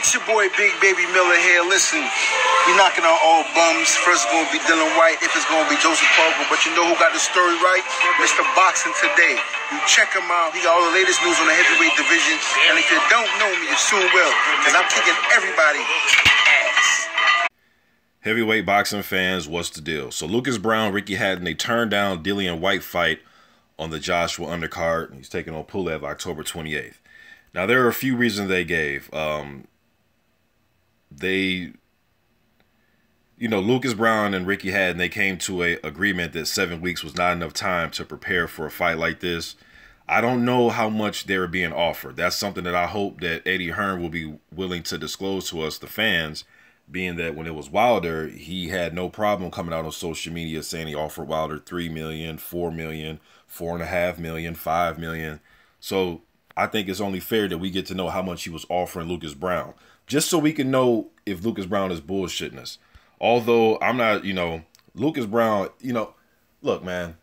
It's your boy Big Baby Miller here. Listen, we knocking on all bums. First it's going to be Dillian Whyte, if it's going to be Joseph Pogo. But you know who got the story right? Mr. Boxing Today. You check him out. He got all the latest news on the heavyweight division. And if you don't know me, you soon will. Because I'm kicking everybody ass. Heavyweight boxing fans, what's the deal? So Lucas Browne, Ricky Hatton, they turned down Dillian Whyte fight on the Joshua Undercard. He's taking on Pulev October 28th. Now, there are a few reasons they gave. Lucas Browne and Ricky Hatton, they came to an agreement that 7 weeks was not enough time to prepare for a fight like this. I don't know how much they were being offered. That's something that I hope that Eddie Hearn will be willing to disclose to us, the fans, being that when it was Wilder, he had no problem coming out on social media saying he offered Wilder $3 million, $4 million, $4.5 million, $5 million. So I think it's only fair that we get to know how much he was offering Lucas Browne, just so we can know if Lucas Browne is bullshitting us. Although I'm not, Lucas Browne, look, man,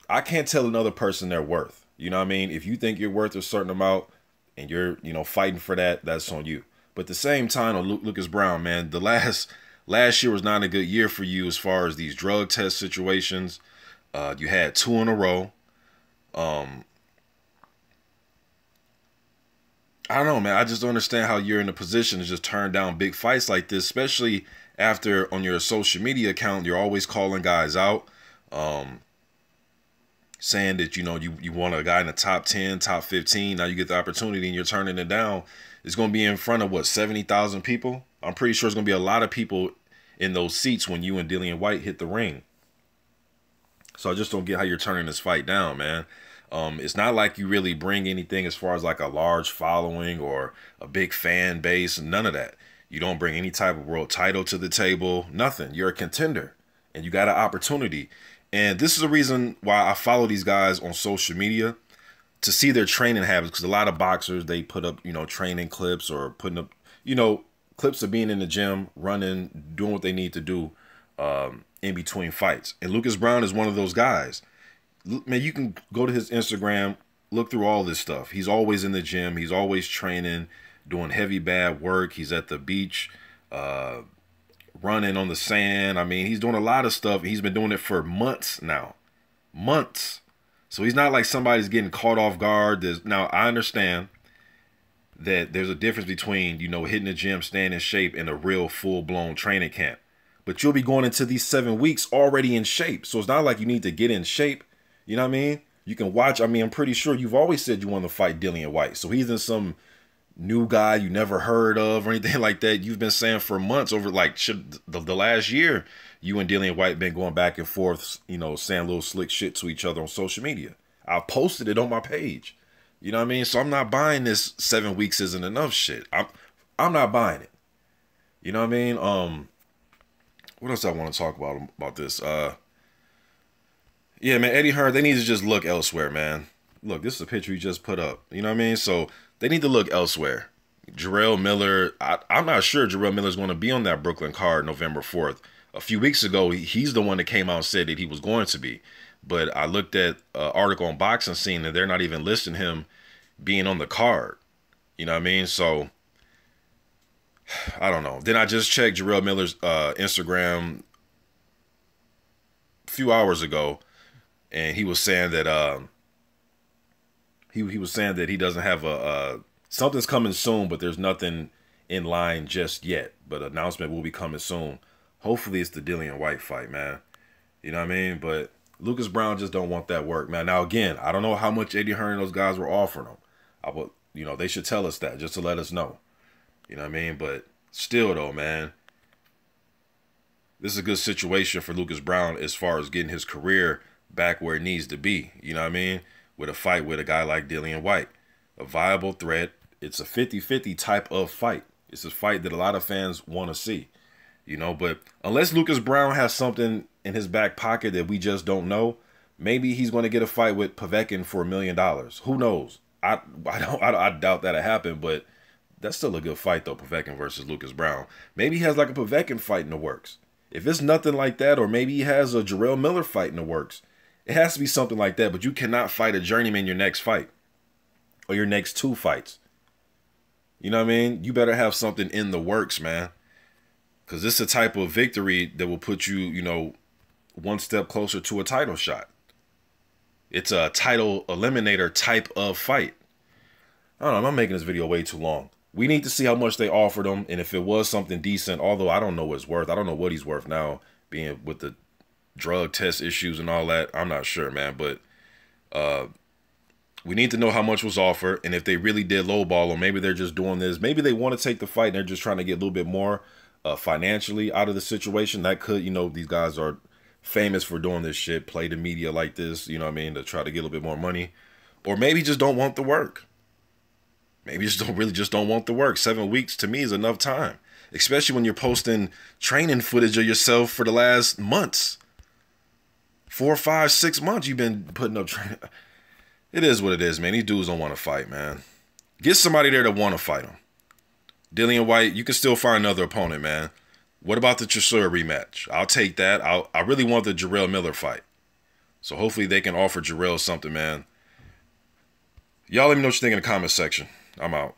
I can't tell another person their worth. You know what I mean? If you think you're worth a certain amount and you're, fighting for that, that's on you. But at the same time, on Lucas Browne, man, the last year was not a good year for you as far as these drug test situations. You had 2 in a row. I don't know, man. I just don't understand how you're in a position to just turn down big fights like this, especially after on your social media account, you're always calling guys out, saying that, you want a guy in the top 10, top 15. Now you get the opportunity and you're turning it down. It's going to be in front of, what, 70,000 people? I'm pretty sure it's going to be a lot of people in those seats when you and Dillian Whyte hit the ring. So I just don't get how you're turning this fight down, man. It's not like you really bring anything as far as like a large following or a big fan base, none of that. You don't bring any type of world title to the table, nothing. You're a contender and you got an opportunity. And this is the reason why I follow these guys on social media, to see their training habits, because a lot of boxers, they put up, training clips or putting up, clips of being in the gym, running, doing what they need to do in between fights. And Lucas Browne is one of those guys. Man, you can go to his Instagram, look through all this stuff. He's always in the gym. He's always training, doing heavy, bad work. He's at the beach, running on the sand. I mean, he's doing a lot of stuff. He's been doing it for months now. Months. So he's not like somebody's getting caught off guard. Now, I understand that there's a difference between, hitting the gym, staying in shape, and a real full-blown training camp. But you'll be going into these 7 weeks already in shape. So it's not like you need to get in shape. You know what I mean? You can watch. I mean, I'm pretty sure you've always said you want to fight Dillian Whyte. So he's in some new guy you never heard of or anything like that. You've been saying for months, over like the last year, you and Dillian Whyte been going back and forth, saying little slick shit to each other on social media. I posted it on my page. You know what I mean? So I'm not buying this 7 weeks isn't enough shit. I'm not buying it. You know what I mean? What else I want to talk about this? Yeah, man, Eddie Hearn, they need to just look elsewhere, man. Look, this is a picture he just put up. You know what I mean? So they need to look elsewhere. Jarrell Miller, I'm not sure Jarrell Miller's going to be on that Brooklyn card November 4th. A few weeks ago, he's the one that came out and said that he was going to be. But I looked at an article on Boxing Scene, and they're not even listing him being on the card. You know what I mean? So, I don't know. Then I just checked Jarrell Miller's Instagram a few hours ago, and he was saying that he was saying that he doesn't have something's coming soon, but there's nothing in line just yet. But announcement will be coming soon. Hopefully it's the Dillian Whyte fight, man. You know what I mean? But Lucas Browne just don't want that work, man. Now, again, I don't know how much Eddie Hearn and those guys were offering him. They should tell us that just to let us know. You know what I mean? But still, though, man, this is a good situation for Lucas Browne as far as getting his career back where it needs to be. You know what I mean? With a fight with a guy like Dillian Whyte. A viable threat. It's a 50-50 type of fight. It's a fight that a lot of fans want to see. But unless Lucas Browne has something in his back pocket that we just don't know, maybe he's going to get a fight with Povetkin for $1 million. Who knows? I doubt that'll happen, but that's still a good fight, though, Povetkin versus Lucas Browne. Maybe he has like a Povetkin fight in the works. If it's nothing like that, or maybe he has a Jarrell Miller fight in the works, it has to be something like that. But you cannot fight a journeyman your next fight or your next 2 fights. You know what I mean? You better have something in the works, man. Because this is a type of victory that will put you, you know, one step closer to a title shot. It's a title eliminator type of fight. I don't know. I'm making this video way too long. We need to see how much they offered him. And if it was something decent, although I don't know what it's worth. I don't know what he's worth now, being with the drug test issues and all that. I'm not sure, man. But we need to know how much was offered. And if they really did lowball him, maybe they're just doing this. Maybe they want to take the fight and they're just trying to get a little bit more financially out of the situation. That could, you know, these guys are famous for doing this shit, play the media like this, you know what I mean, to try to get a little bit more money. Or maybe just don't want the work. Maybe just don't want the work. 7 weeks to me is enough time, especially when you're posting training footage of yourself for the last months. 4, 5, 6 months you've been putting up training. It is what it is, man. These dudes don't want to fight, man. Get somebody there to want to fight them. Dillian Whyte, you can still find another opponent, man. What about the Chisora rematch? I'll take that. I really want the Jarrell Miller fight. So hopefully they can offer Jarrell something, man. Y'all let me know what you think in the comment section. I'm out.